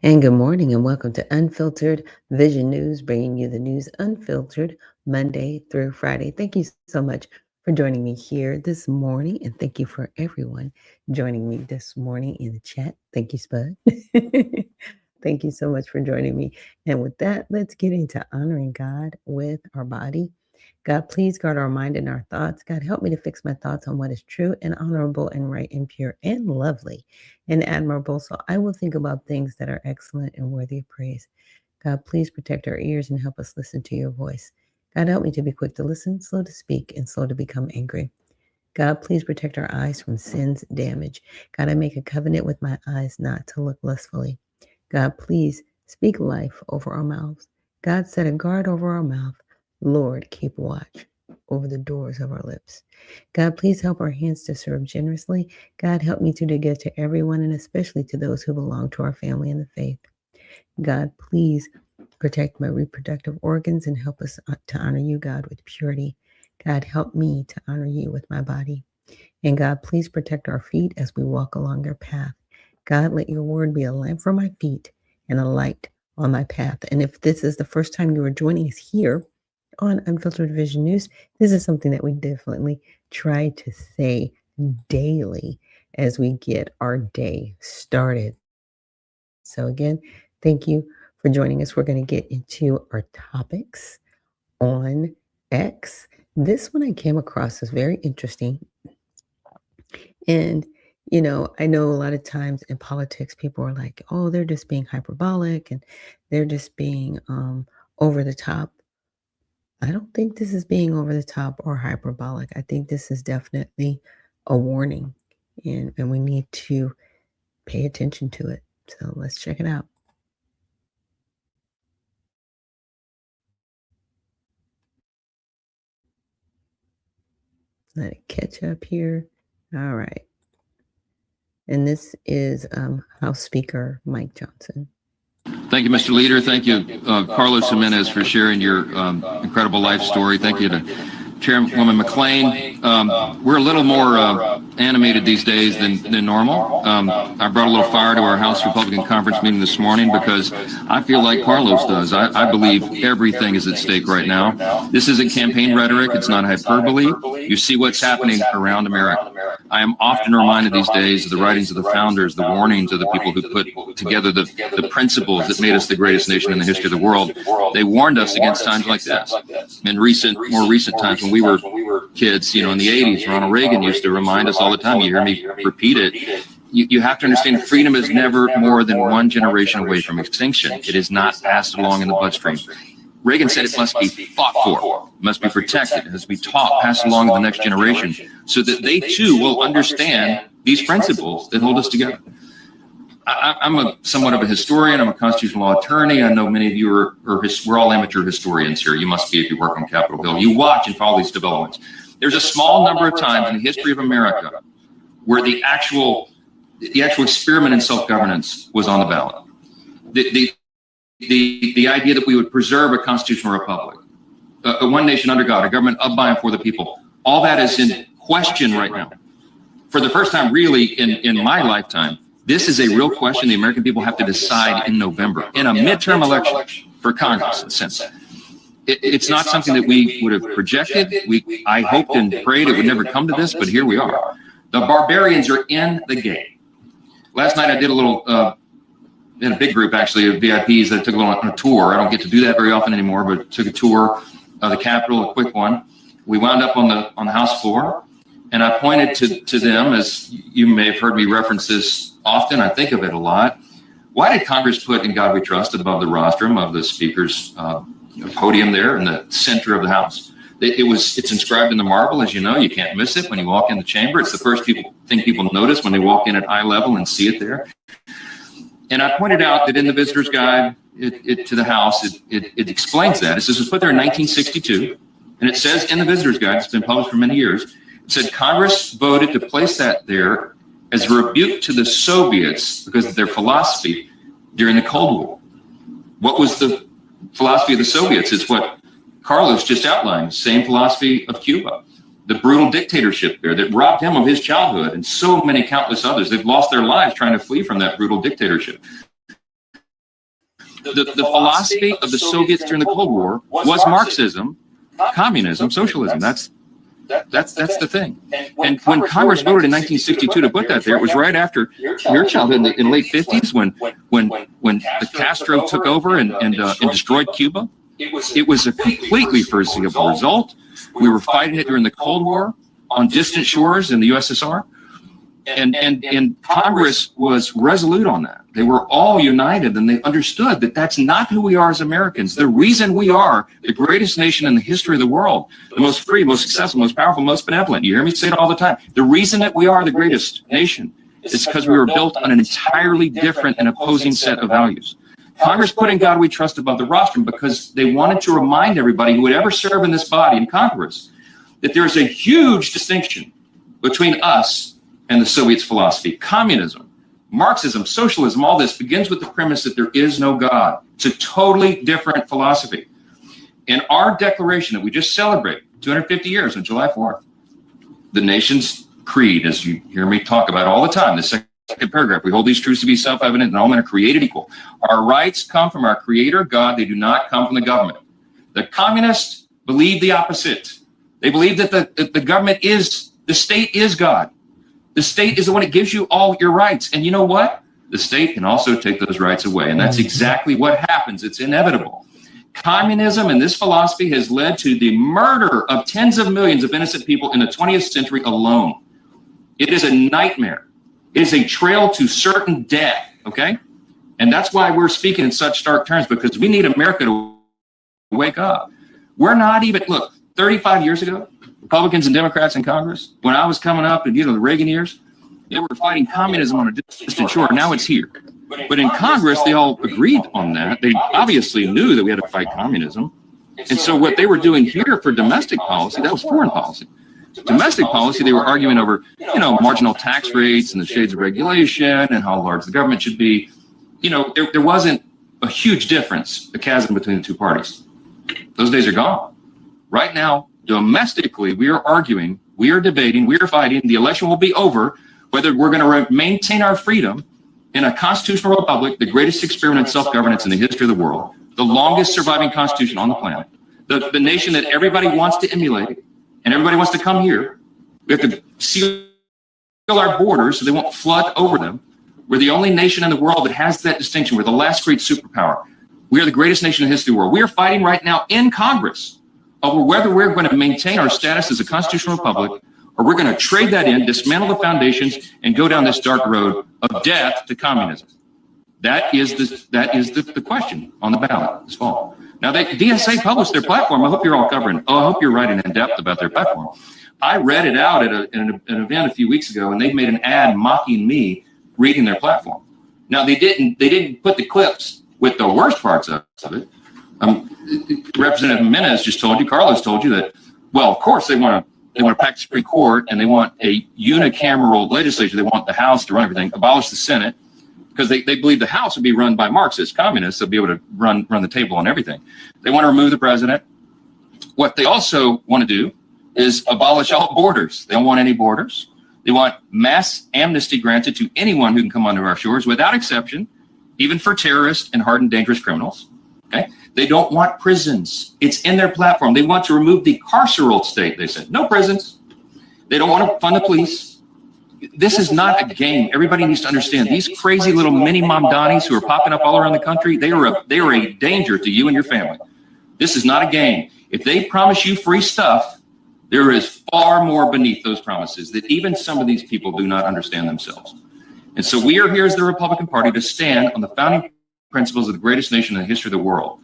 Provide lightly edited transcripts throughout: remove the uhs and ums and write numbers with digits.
And good morning, and welcome to Unfiltered Vision News, bringing you the news unfiltered Monday through Friday. Thank you so much for joining me here this morning, and thank you for everyone joining me this morning in the chat. Thank you, Spud. Thank you so much for joining me. And with that, let's get into honoring God with our body. God, please guard our mind and our thoughts. God, help me to fix my thoughts on what is true and honorable and right and pure and lovely and admirable. So I will think about things that are excellent and worthy of praise. God, please protect our ears and help us listen to your voice. God, help me to be quick to listen, slow to speak, and slow to become angry. God, please protect our eyes from sin's damage. God, I make a covenant with my eyes not to look lustfully. God, please speak life over our mouths. God, set a guard over our mouth. Lord, keep watch over the doors of our lips. God, please help our hands to serve generously. God, help me to give to everyone and especially to those who belong to our family in the faith. God, please protect my reproductive organs and help us to honor you, God, with purity. God, help me to honor you with my body. And God, please protect our feet as we walk along your path. God, let your word be a lamp for my feet and a light on my path. And if this is the first time you are joining us here on Unfiltered Vision News, this is something that we definitely try to say daily as we get our day started. So again, thank you for joining us. We're going to get into our topics on X. This one I came across as very interesting. And, I know a lot of times in politics, people are like, oh, they're just being hyperbolic and they're just being over the top. I don't think this is being over the top or hyperbolic. I think this is definitely a warning, and we need to pay attention to it. So let's check it out. Let it catch up here. All right. And this is House Speaker Mike Johnson. Thank you, Mr. Leader. Thank you, Carlos Jimenez, for sharing your incredible life story. Thank you to Chairwoman McClain. We're a little more animated these days than normal. I brought a little fire to our House Republican Conference meeting this morning because I feel like Carlos does. I believe everything is at stake right now. This isn't campaign rhetoric. It's not hyperbole. You see what's happening around America. I am often reminded these days of the writings of the founders, the warnings of the people who put together the principles that made us the greatest nation in the history of the world. They warned us against times like this. In more recent times when we were kids, in the 80s, Ronald Reagan used to remind us all the time. You hear me repeat it. You have to understand freedom is never more than one generation away from extinction. It is not passed along in the bloodstream. Reagan said it must be fought for, must be protected, it has to be taught, passed along to the next generation, so that they too will understand these principles that hold us together. I'm somewhat of a historian. I'm a constitutional law attorney. I know many of you we're all amateur historians here. You must be if you work on Capitol Hill. You watch and follow these developments. There's a small number of times in the history of America where the actual experiment in self-governance was on the ballot. The idea that we would preserve a constitutional republic, a one nation under God, a government of, by, and for the people, all that is in question right now. For the first time, really, in my lifetime, this is a real question the American people have to decide in November, in a midterm election for Congress and Senate. It's not something that we would have projected. I hoped and prayed it would never come to this, but here we are. The barbarians are in the game. Last night I did a little, in a big group actually, of VIPs that took on a tour. I don't get to do that very often anymore, but took a tour of the Capitol, a quick one. We wound up on the House floor, and I pointed to them, as you may have heard me reference this often. I think of it a lot. Why did Congress put "In God We Trust" above the rostrum of the Speaker's podium there in the center of the House? It's inscribed in the marble, as you know. You can't miss it when you walk in the chamber. It's the first thing people notice when they walk in at eye level and see it there. And I pointed out that in the visitor's guide to the House, it explains that. It says it was put there in 1962, and it says in the visitor's guide, it's been published for many years, it said Congress voted to place that there as a rebuke to the Soviets because of their philosophy during the Cold War. What was the philosophy of the Soviets? It's what Carlos just outlined, same philosophy of Cuba. The brutal dictatorship there that robbed him of his childhood, and so many countless others. They've lost their lives trying to flee from that brutal dictatorship. The philosophy of the Soviets during the Cold War was Marxism, communism, socialism. That's the thing. And when Congress voted in 1962 to put that there, it was right after your childhood in the late 50s when the Castro took over and destroyed Cuba. It was a completely foreseeable result. We were fighting it during the Cold War on distant shores in the USSR. And Congress was resolute on that. They were all united, and they understood that that's not who we are as Americans. The reason we are the greatest nation in the history of the world, the most free, most successful, most powerful, most benevolent. You hear me say it all the time. The reason that we are the greatest nation is because we were built on an entirely different and opposing set of values. Congress put In God We Trust above the rostrum because they wanted to remind everybody who would ever serve in this body in Congress that there is a huge distinction between us and the Soviets' philosophy. Communism, Marxism, socialism, all this begins with the premise that there is no God. It's a totally different philosophy. In our declaration that we just celebrated 250 years on July 4th, the nation's creed, as you hear me talk about all the time, the second paragraph, we hold these truths to be self-evident and all men are created equal. Our rights come from our creator, God. They do not come from the government. The communists believe the opposite. They believe that the government the state is God. The state is the one that gives you all your rights. And you know what? The state can also take those rights away. And that's exactly what happens. It's inevitable. Communism and this philosophy has led to the murder of tens of millions of innocent people in the 20th century alone. It is a nightmare. It is a trail to certain death, okay? And that's why we're speaking in such stark terms, because we need America to wake up. We're not even, look, 35 years ago, Republicans and Democrats in Congress, when I was coming up in the Reagan years, they were fighting communism on a distant shore. Now it's here. But in Congress, they all agreed on that. They obviously knew that we had to fight communism. And so what they were doing here for domestic policy, that was foreign policy. Domestic policy, they were arguing over, marginal tax rates and the shades of regulation and how large the government should be. There wasn't a huge difference, a chasm between the two parties. Those days are gone. Right now, domestically, we are arguing, we are debating, we are fighting. The election will be over whether we're going to maintain our freedom in a constitutional republic, the greatest experiment in self-governance in the history of the world, the longest surviving constitution on the planet, the nation that everybody wants to emulate, and everybody wants to come here. We have to seal our borders so they won't flood over them. We're the only nation in the world that has that distinction. We're the last great superpower. We are the greatest nation in the history of the world. We are fighting right now in Congress over whether we're going to maintain our status as a constitutional republic, or we're going to trade that in, dismantle the foundations, and go down this dark road of death to communism. That is the question on the ballot this fall. Now, DSA published their platform. I hope you're all covering. I hope you're writing in depth about their platform. I read it out at an event a few weeks ago, and they made an ad mocking me reading their platform. Now, they didn't put the clips with the worst parts of it. Representative Jimenez just told you, Carlos told you that, well, of course they want to pack the Supreme Court, and they want a unicameral legislature. They want the House to run everything, abolish the Senate, because they believe the House would be run by Marxist communists. They'll be able to run the table on everything. They want to remove the president. What they also want to do is abolish all borders. They don't want any borders. They want mass amnesty granted to anyone who can come onto our shores without exception, even for terrorists and hardened dangerous criminals. Okay? They don't want prisons. It's in their platform. They want to remove the carceral state, they said. No prisons. They don't want to fund the police. This is not a game. Everybody needs to understand. These crazy little mini Mamdanis who are popping up all around the country, they are a danger to you and your family. This is not a game. If they promise you free stuff, there is far more beneath those promises that even some of these people do not understand themselves. And so we are here as the Republican Party to stand on the founding principles of the greatest nation in the history of the world.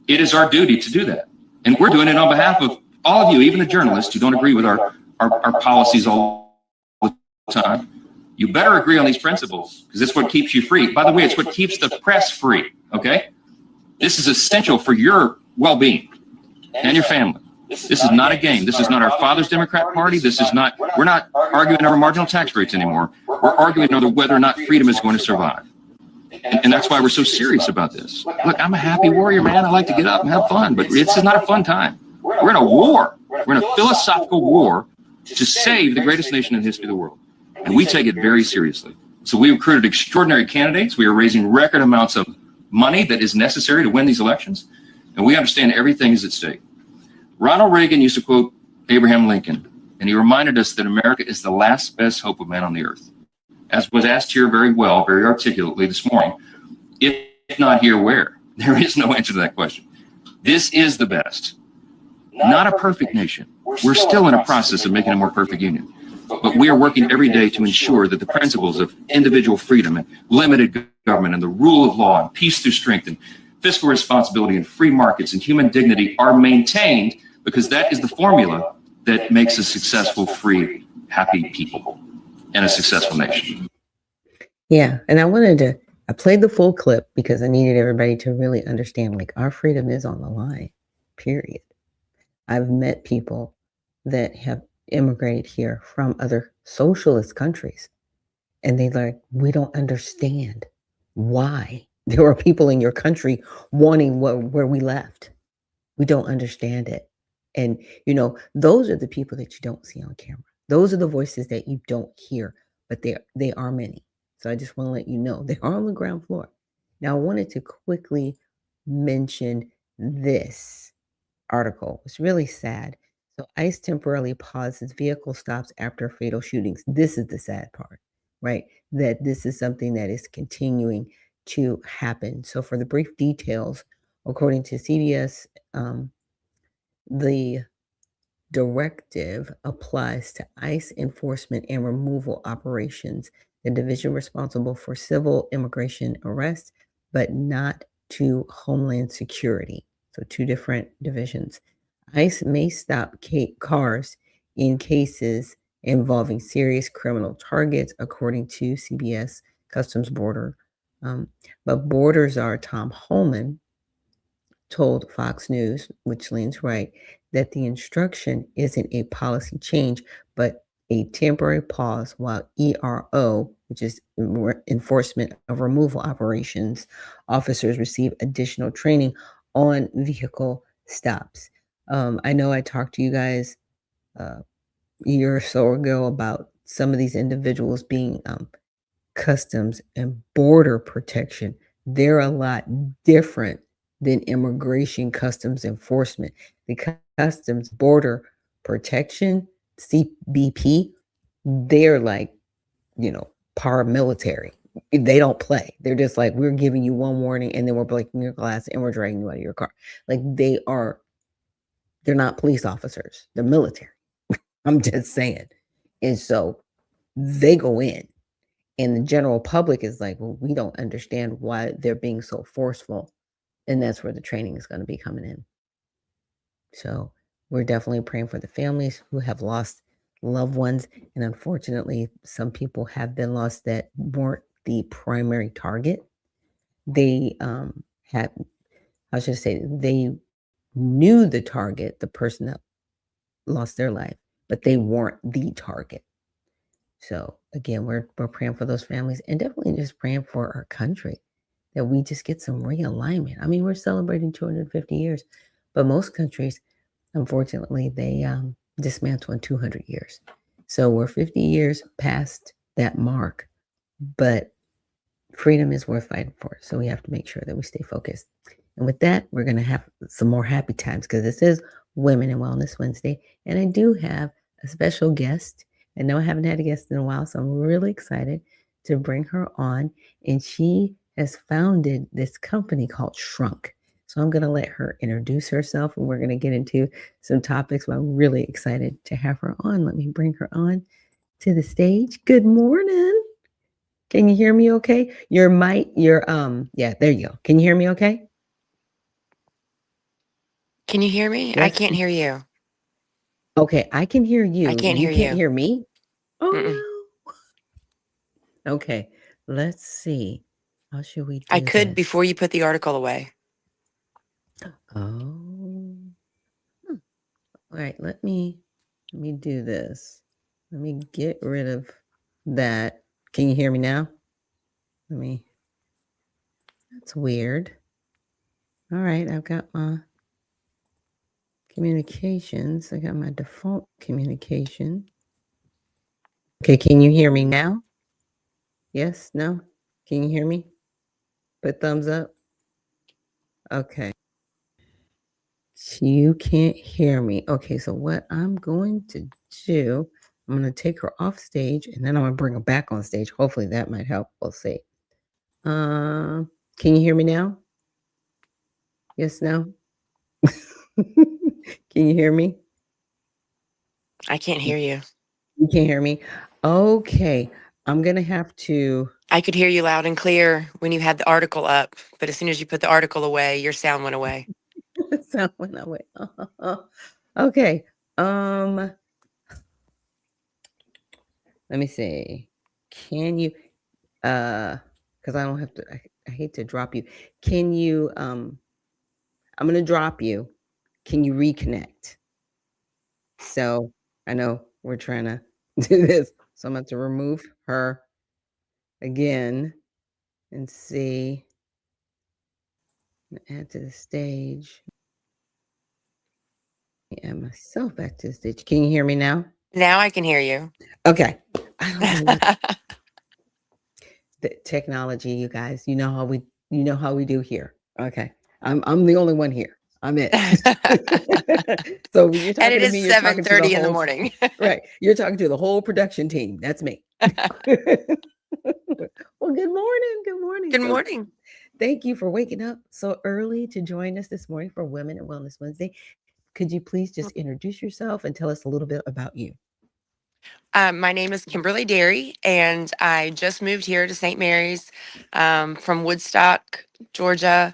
It is our duty to do that. And we're doing it on behalf of all of you, even the journalists who don't agree with our policies all the time. You better agree on these principles, because it's what keeps you free. By the way, it's what keeps the press free, okay? This is essential for your well-being and your family. This is not a game. This is not our father's Democrat Party. We're not arguing over marginal tax rates anymore. We're arguing over whether or not freedom is going to survive. And that's why we're so serious about this. Look, I'm a happy warrior, man. I like to get up and have fun, but this is not a fun time. We're in a war. We're in a philosophical war to save the greatest nation in the history of the world. And we take it very seriously. So we recruited extraordinary candidates. We are raising record amounts of money that is necessary to win these elections, and we understand everything is at stake. Ronald Reagan used to quote Abraham Lincoln, and he reminded us that America is the last best hope of man on the earth. As was asked here very well, very articulately this morning, if not here, where? There is no answer to that question. This is the best. Not a perfect nation. We're still in a process of making a more perfect union. But we are working every day to ensure that the principles of individual freedom and limited government and the rule of law and peace through strength and fiscal responsibility and free markets and human dignity are maintained, because that is the formula that makes a successful, free, happy people and a successful nation. Yeah. And I played the full clip because I needed everybody to really understand, like, our freedom is on the line, period. I've met people that have immigrated here from other socialist countries, and they like, we don't understand why there are people in your country wanting where we left. We don't understand it. And, those are the people that you don't see on camera. Those are the voices that you don't hear, but they are many. So I just want to let you know they are on the ground floor. Now, I wanted to quickly mention this article. It's really sad. So ICE temporarily pauses vehicle stops after fatal shootings. This is the sad part, right? That this is something that is continuing to happen. So for the brief details, according to CBS, the directive applies to ICE enforcement and removal operations, the division responsible for civil immigration arrests, but not to Homeland Security. So two different divisions. ICE may stop cars in cases involving serious criminal targets, according to CBS Customs Border. But Border czar Tom Homan told Fox News, which leans right, that the instruction isn't a policy change, but a temporary pause while ERO, which is enforcement of removal operations, officers receive additional training on vehicle stops. I know I talked to you guys a year or so ago about some of these individuals being customs and border protection. They're a lot different than immigration customs enforcement. The customs border protection, CBP, they're like, paramilitary. They don't play. They're just like, we're giving you one warning and then we're breaking your glass and we're dragging you out of your car. Like they're not police officers. They're military. I'm just saying. And so they go in. And the general public is like, well, we don't understand why they're being so forceful. And that's where the training is going to be coming in. So we're definitely praying for the families who have lost loved ones. And unfortunately, some people have been lost that weren't the primary target. They had, I should say, they knew the target, the person that lost their life, but they weren't the target. So again, we're praying for those families and definitely just praying for our country that we just get some realignment. I mean, we're celebrating 250 years, but most countries, unfortunately, they dismantle in 200 years. So we're 50 years past that mark, but freedom is worth fighting for. So we have to make sure that we stay focused. And with that, we're going to have some more happy times because this is Women in Wellness Wednesday. And I do have a special guest. I know I haven't had a guest in a while, so I'm really excited to bring her on. And she has founded this company called Shrunk. So I'm going to let her introduce herself and we're going to get into some topics. But I'm really excited to have her on. Let me bring her on to the stage. Good morning. Can you hear me okay? Your mic, yeah, there you go. Can you hear me okay? Can you hear me? I Yes. can't hear you. Okay, I can hear you. I can't You hear can't you. hear me? Oh Mm-mm. no. Okay, let's see. How should we I do could this? before you put the article away. Oh. All right, let me do this. Let me get rid of that. Can you hear me now? That's weird. All right, I've got my communications. I got my default communication. Okay, can you hear me now? Yes? No? Can you hear me? Put thumbs up. Okay. You can't hear me. Okay, so what I'm going to do, I'm going to take her off stage and then I'm going to bring her back on stage. Hopefully that might help. We'll see. Can you hear me now? Yes, no? Can you hear me? I can't hear you. You can't hear me? Okay. I'm going to have to. I could hear you loud and clear when you had the article up, but as soon as you put the article away, your sound went away. Sound went away. Okay. Um, Let me see. Can you because I don't have to I hate to drop you. Can you I'm gonna drop you. Can you reconnect? So I know we're trying to do this. So I'm going to remove her again and see. Add to the stage. Add myself back to the stage. Can you hear me now? Now I can hear you. Okay. I don't know what the technology, you guys. You know how we do here. Okay. I'm the only one here. I'm it. So when you're And talking it to is me, you're talking to the 7:30 in the whole morning. right. You're talking to the whole production team. That's me. Well, good morning. Good morning. Good So morning. thank you for waking up so early to join us this morning for Women and Wellness Wednesday. Could you please just introduce yourself and tell us a little bit about you? My name is Kimberly Derry, and I just moved here to St. Mary's from Woodstock, Georgia,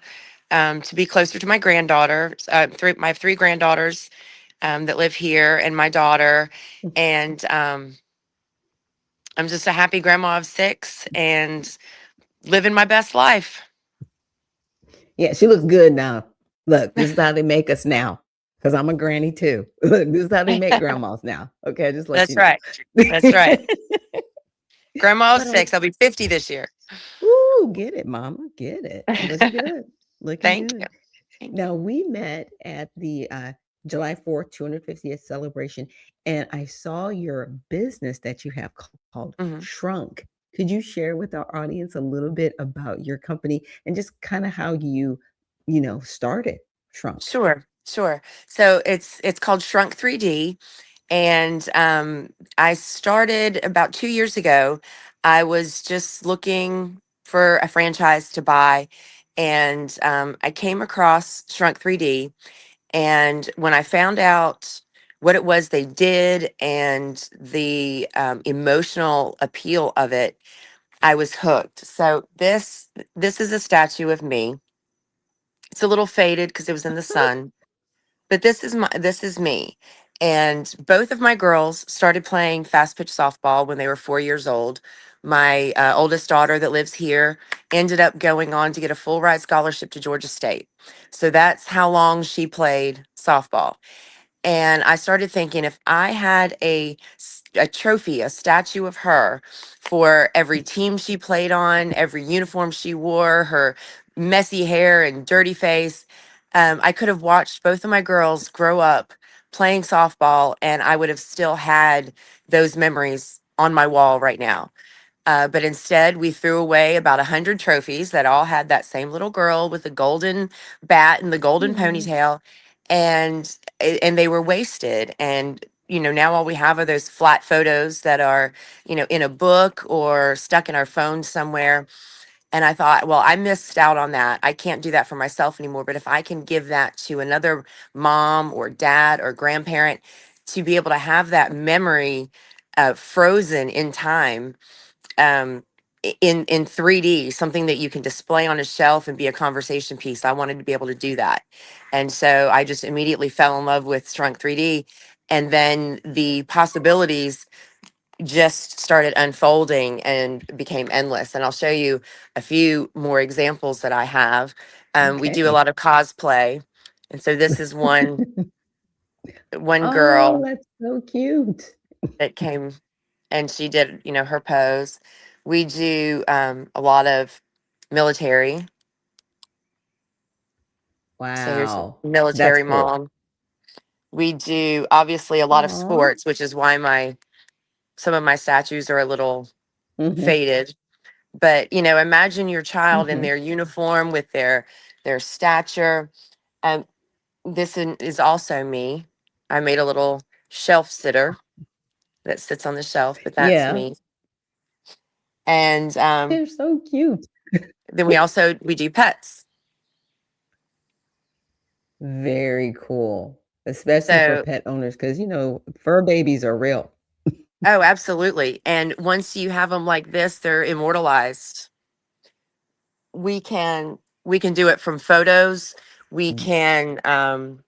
to be closer to my granddaughter. I have three granddaughters that live here, and my daughter. And I'm just a happy grandma of six and living my best life. Yeah, she looks good now. Look, this is how they make us now. Because I'm a granny too. Look, this is how they make grandmas now. Okay, just let That's you know. right. That's right. Grandma of But six. I'll be 50 this year. ooh, get it, mama. Get it. Looking good. Looking Thank you. good. Thank Now we met at the July 4th, 250th celebration, and I saw your business that you have called you. Shrunk. Could you share with our audience a little bit about your company and just kind of how you started Shrunk? Sure, sure. So it's called Shrunk 3D, and I started about 2 years ago. I was just looking for a franchise to buy, and I came across Shrunk 3D. And when I found out what it was they did and the emotional appeal of it, I was hooked. So this is a statue of me. It's a little faded because it was in the sun, but this is me. And both of my girls started playing fast pitch softball when they were 4 years old. My oldest daughter that lives here ended up going on to get a full ride scholarship to Georgia State. So that's how long she played softball. And I started thinking, if I had a trophy, a statue of her for every team she played on, every uniform she wore, her messy hair and dirty face, I could have watched both of my girls grow up playing softball, and I would have still had those memories on my wall right now. But instead, we threw away about 100 trophies that all had that same little girl with the golden bat and the golden Yeah. ponytail, and they were wasted. And now all we have are those flat photos that are in a book or stuck in our phone somewhere. And I thought, well, I missed out on that. I can't do that for myself anymore. But if I can give that to another mom or dad or grandparent to be able to have that memory frozen in time, in 3D, something that you can display on a shelf and be a conversation piece. I wanted to be able to do that. And so I just immediately fell in love with Shrunk 3D. And then the possibilities just started unfolding and became endless. And I'll show you a few more examples that I have. We do a Okay. lot of cosplay. And so this is one Oh, girl that's so cute. that came and she did, her pose. We do a lot of military. So here's Wow. That's military cool. mom. We do obviously a lot of Aw. sports, which is why my some of my statues are a little Mhm. faded. But imagine your child in Mhm. their uniform with their their stature. Um, is also me. I made a little shelf sitter that sits on the shelf, but that's Yeah, me. And they're so cute. then we do pets. Very cool, especially for So, pet owners, because fur babies are real. oh, absolutely. And once you have them like this, they're immortalized. We can do it from photos. We Mm. can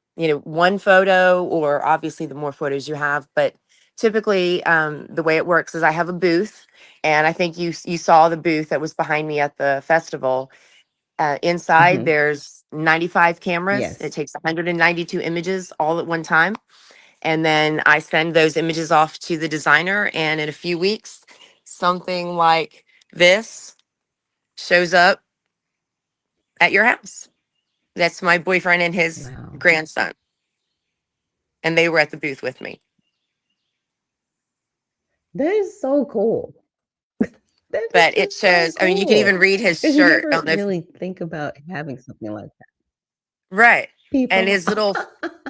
one photo, or obviously the more photos you have, but typically the way it works is I have a booth, and I think you saw the booth that was behind me at the festival. Inside Mhm. there's 95 cameras. It Yes. takes 192 images all at one time, and then I send those images off to the designer, and in a few weeks something like this shows up at your house. That's my boyfriend and his Wow. grandson, and they were at the booth with me. That is so cool. That is But it just so shows. I mean, you can even cool. read his Because you shirt. I never don't know if really think about having something like that. right. And People.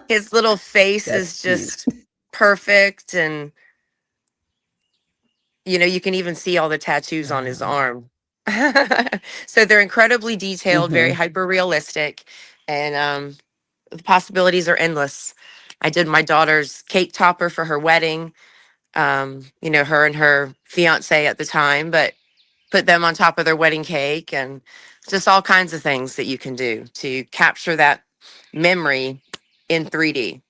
his little face That's is cute. just perfect, and you can even see all the tattoos on his Wow. arm. So they're incredibly detailed, very Mhm. hyper realistic, and the possibilities are endless. I did my daughter's cake topper for her wedding. Her and her fiance at the time, but put them on top of their wedding cake, and just all kinds of things that you can do to capture that memory in 3D.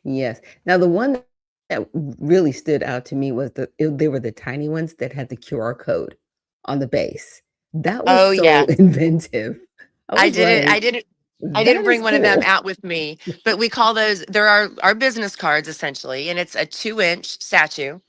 Yes. Now the one that really stood out to me was they were the tiny ones that had the QR code on the base. That was Oh so yeah. inventive. I I was didn't I like, didn't I didn't "That bring is one of them cool." out with me, but we call those, there are our business cards essentially, and it's a 2-inch statue,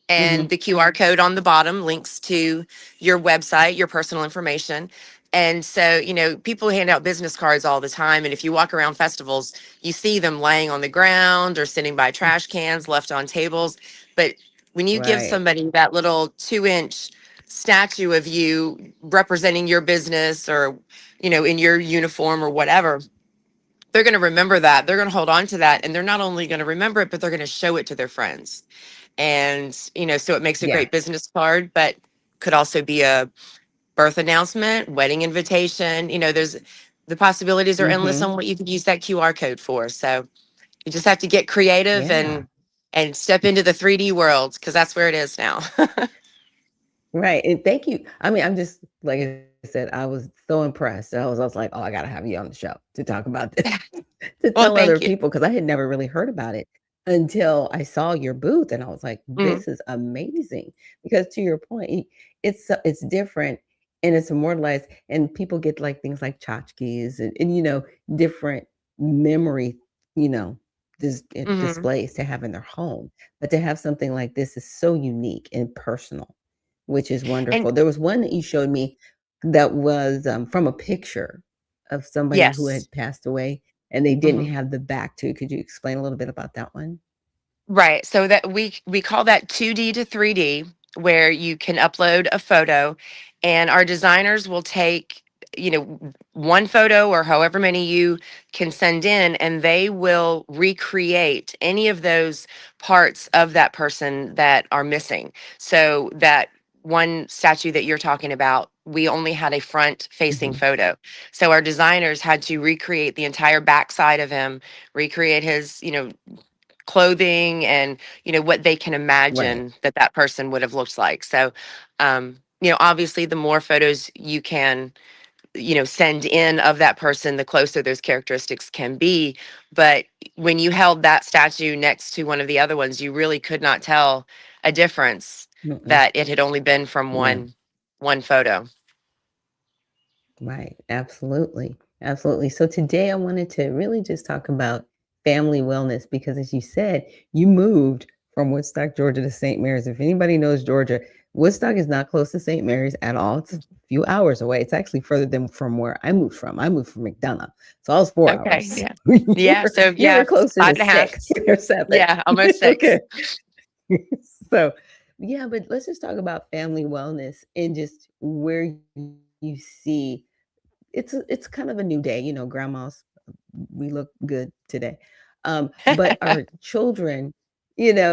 and Mhm. the QR code on the bottom links to your website, your personal information. And so, people hand out business cards all the time. And if you walk around festivals, you see them laying on the ground or sitting by trash cans left on tables. But when you give Right. somebody that little 2-inch statue of you representing your business, or, in your uniform or whatever, they're going to remember that. They're going to hold on to that. And they're not only going to remember it, but they're going to show it to their friends. And so it makes a Yeah. great business card, but could also be a birth announcement, wedding invitation. There's the possibilities are endless Mhm. on what you could use that QR code for. So you just have to get creative Yeah. and step into the 3D world, because that's where it is now. Right, and thank you. I mean, I'm just like I said, I was so impressed. I was like, "Oh, I gotta have you on the show to talk about this, to Well, tell other thank you. people because I had never really heard about it until I saw your booth, and I was like, Mhm. "This is amazing." Because to your point, it's different and it's immortalized, and people get, like, things like tchotchkes and different memory, you know, Mhm. displays to have in their home, but to have something like this is so unique and personal. Which is And wonderful. There was one that you showed me that was, from a picture of somebody who yes. had passed away, and they didn't Mhm. have the back to. Could you explain a little bit about that one? Right. So that we call that 2D to 3D, where you can upload a photo, and our designers will take, one photo or however many you can send in, and they will recreate any of those parts of that person that are missing. So that one statue that you're talking about, we only had a front facing Mhm. photo. So our designers had to recreate the entire backside of him, recreate his, clothing, and what they can Right. imagine that that person would have looked like. So obviously the more photos you can send in of that person, the closer those characteristics can be. But when you held that statue next to one of the other ones, you really could not tell a difference, Mm-mm. that it had only been from No. one photo. Right. Absolutely. Absolutely. So today I wanted to really just talk about family wellness because as you said, you moved from Woodstock, Georgia to St. Mary's. If anybody knows Georgia, Woodstock is not close to St. Mary's at all. It's a few hours away. It's actually further than from where I moved from. I moved from McDonough. So I was 4 Okay, hours. yeah. you Yeah, were so you were yeah, closer five to and a half. 6 or 7. Yeah, almost 6. Okay. So, yeah, but let's just talk about family wellness and just where you see it's kind of a new day, grandmas, we look good today. But our children,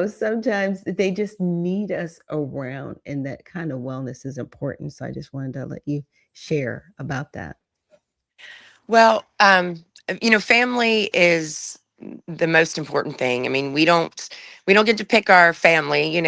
sometimes they just need us around, and that kind of wellness is important. So I just wanted to let you share about that. Well, family is the most important thing. I mean, we don't get to pick our family.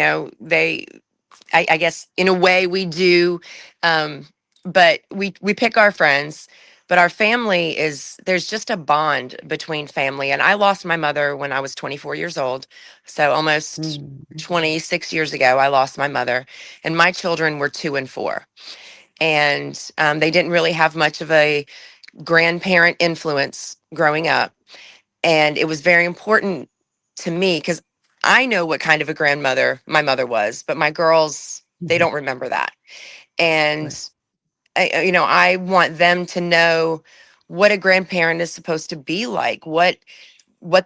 I guess in a way we do, but we pick our friends. But our family is there's just a bond between family. And I lost my mother when I was 24 years old, so almost Mm, 26 years ago. I lost my mother, and my children were 2 and 4, and they didn't really have much of a grandparent influence growing up. And it was very important to me because I know what kind of a grandmother my mother was, but my girls, they mhm, don't remember that. right. And I want them to know what a grandparent is supposed to be like, what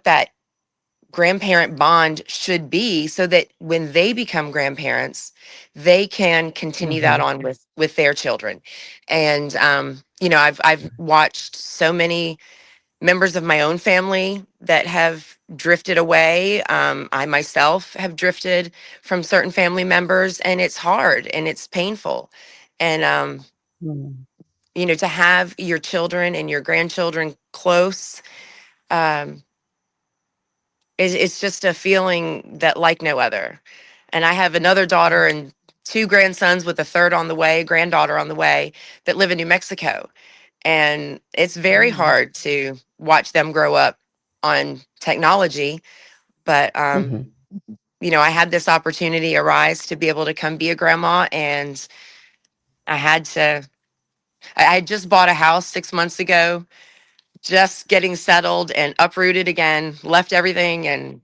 that grandparent bond should be, so that when they become grandparents, they can continue that Mhm, on with their children. And I've watched so many members of my own family that have drifted away. I myself have drifted from certain family members, and it's hard and it's painful. And mm, to have your children and your grandchildren close, um, it's just a feeling that like no other. And I have another daughter and two grandsons, with a third on the way, granddaughter on the way, that live in New Mexico. And it's very mm, hard to watch them grow up on technology. But mhm, I had this opportunity arise to be able to come be a grandma, and I had to. I had just bought a house 6 months ago, just getting settled and uprooted again, left everything, and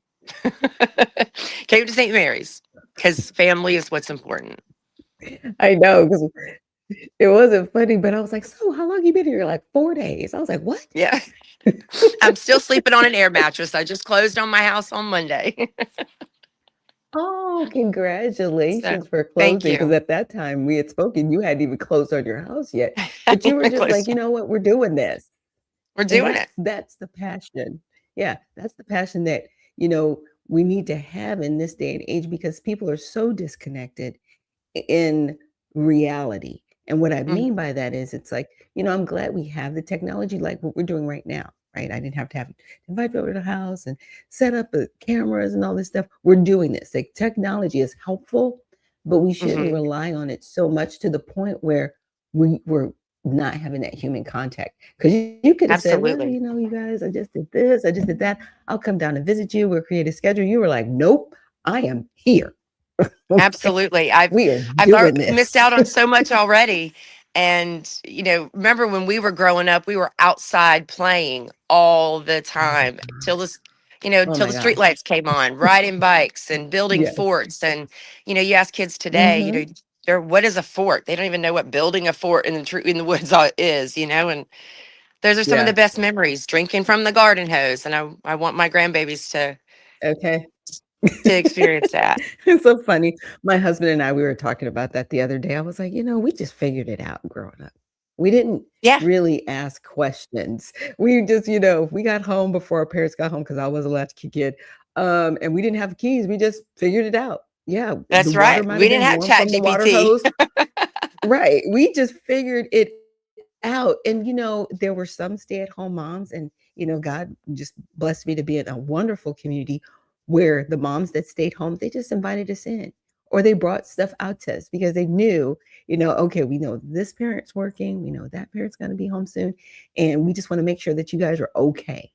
came to St. Mary's because family is what's important. I know, 'cause it wasn't funny, but I was like, "So, how long you been here?" You're like, 4 days. I was like, "What?" Yeah. I'm still sleeping on an air mattress. I just closed on my house on Monday. Oh, So congratulations for thank closing, because you. at that time we had spoken, you hadn't even closed on your house yet, but you were We're just like, close. "You know what? We're doing this." We're And doing that's it. that's the passion. Yeah, that's the passion that, you know, we need to have in this day and age, because people are so disconnected in reality. And what I mean Mhm. by that is, it's like, I'm glad we have the technology like what we're doing right now, right? I didn't have to invite you over to the house and set up the cameras and all this stuff. We're doing this. Like, technology is helpful, but we shouldn't Mhm. rely on it so much to the point where we're not having that human contact. Because you could have said, well, Absolutely. you guys, I just did this, I just did that. I'll come down and visit you. We'll create a schedule. You were like, nope, I am here. Okay. Absolutely. I've We are I've doing missed this. out on so much already. And remember when we were growing up, we were outside playing all the Oh my time till gosh. this, Oh till my the gosh. streetlights came on, riding bikes and building Yes. forts. And you ask kids today, Mhm. they're what is a fort? They don't even know what building a fort in the woods is. And those are some of the Yeah. best memories, drinking from the garden hose. And I want my grandbabies Okay. to experience that. It's so funny. My husband and I, we were talking about that the other day. I was like, we just figured it out growing up. We didn't Yeah, really ask questions. We just, we got home before our parents got home, because I was a latchkey kid. And we didn't have keys. We just figured it out. Yeah, the that's water right. might We have didn't been have warm Chat from the water GPT. hose. Right. We just figured it out. And, there were some stay-at-home moms, and, God just blessed me to be in a wonderful community where the moms that stayed home, they just invited us in, or they brought stuff out to us, because they knew, okay, we know this parent's working, we know that parent's going to be home soon, and we just want to make sure that you guys are okay.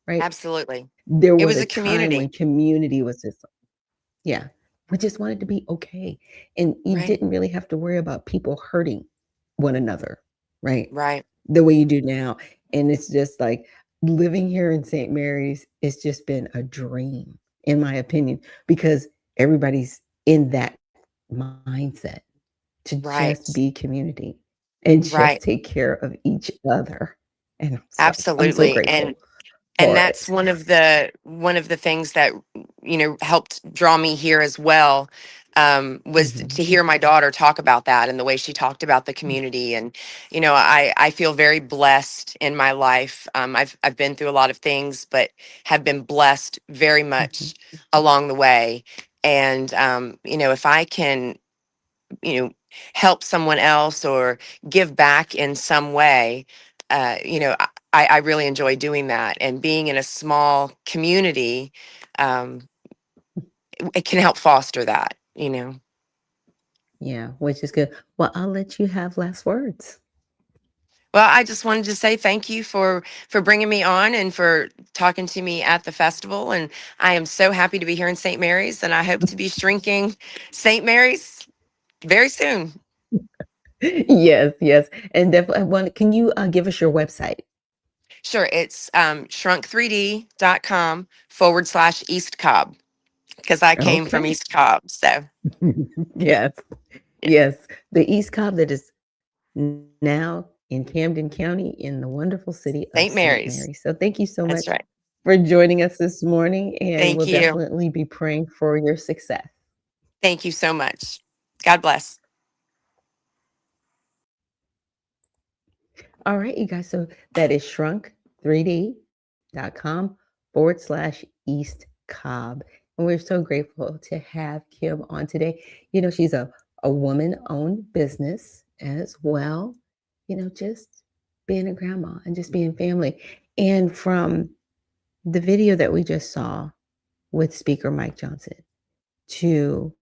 Right. Absolutely. There It was was a a time when community. community was just, yeah, we just wanted to be okay. And you Right. didn't really have to worry about people hurting one another, right? Right. The way you do now. And it's just like, living here in St. Mary's, it's just been a dream, in my opinion, because everybody's in that mindset to just Right. be community and just Right. take care of each other. And I'm so Absolutely. And grateful and for that's it. one of the things that helped draw me here as well. was Mhm. to hear my daughter talk about that and the way she talked about the community. And I feel very blessed in my life. I've been through a lot of things, but have been blessed very Mhm. much along the way. And if I can, you know help someone else or give back in some way, I really enjoy doing that. And being in a small community, um, it can help foster that. Yeah, which is good. Well, I'll let you have last words. Well, I just wanted to say thank you for bringing me on and for talking to me at the festival. And I am so happy to be here in St. Mary's, and I hope to be shrinking St. Mary's very soon. Yes, yes. And definitely can you give us your website? Sure, it's shrunk3d.com/East Cobb, because I came from Okay. East Cobb. So, Yes, yeah, yes. The East Cobb that is now in Camden County in the wonderful city of St. St. Mary's. Mary. So thank you so That's much right. for joining us this morning, and Thank we'll you. definitely be praying for your success. Thank you so much. God bless. All right, you guys. So that is shrunk3d.com/East Cobb. And we're so grateful to have Kim on today. She's a woman owned business as well, just being a grandma and just being family. And from the video that we just saw with Speaker Mike Johnson to,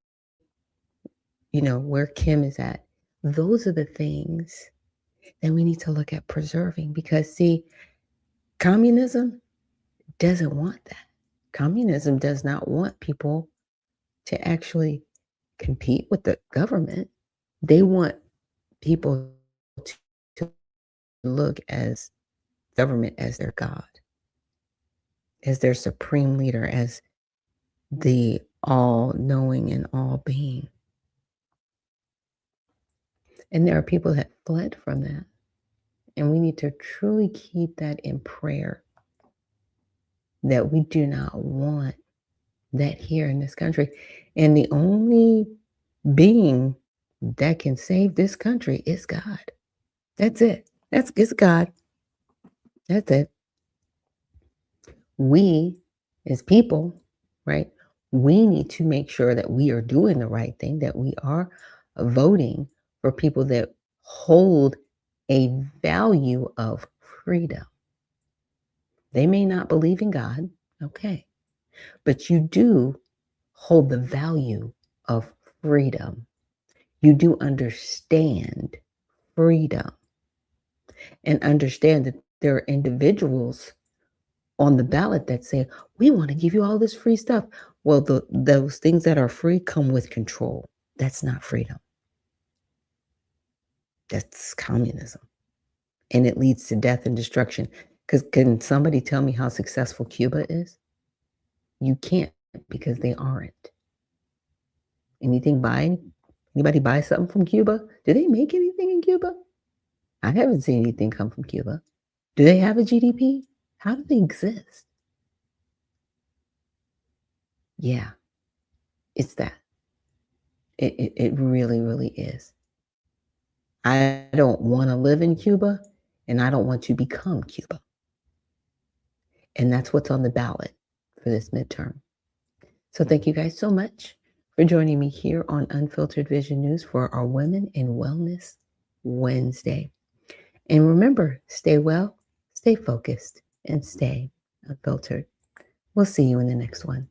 where Kim is at, those are the things that we need to look at preserving because, see, communism doesn't want that. Communism does not want people to actually compete with the government. They want people to look as government as their God, as their supreme leader, as the all knowing and all being. And there are people that fled from that. And we need to truly keep that in prayer that we do not want that here in this country. And the only being that can save this country is God. That's it. It's God. That's it. We as people, right? We need to make sure that we are doing the right thing, that we are voting for people that hold a value of freedom. They may not believe in God, okay, but you do hold the value of freedom. You do understand freedom and understand that there are individuals on the ballot that say, we want to give you all this free stuff. Well, those things that are free come with control. That's not freedom. That's communism. And it leads to death and destruction. Because can somebody tell me how successful Cuba is? You can't because they aren't. Anybody buy something from Cuba? Do they make anything in Cuba? I haven't seen anything come from Cuba. Do they have a GDP? How do they exist? Yeah, it's that. It really, really is. I don't want to live in Cuba and I don't want to become Cuba. And that's what's on the ballot for this midterm. So thank you guys so much for joining me here on Unfiltered Vision News for our Women in Wellness Wednesday. And remember, stay well, stay focused, and stay unfiltered. We'll see you in the next one.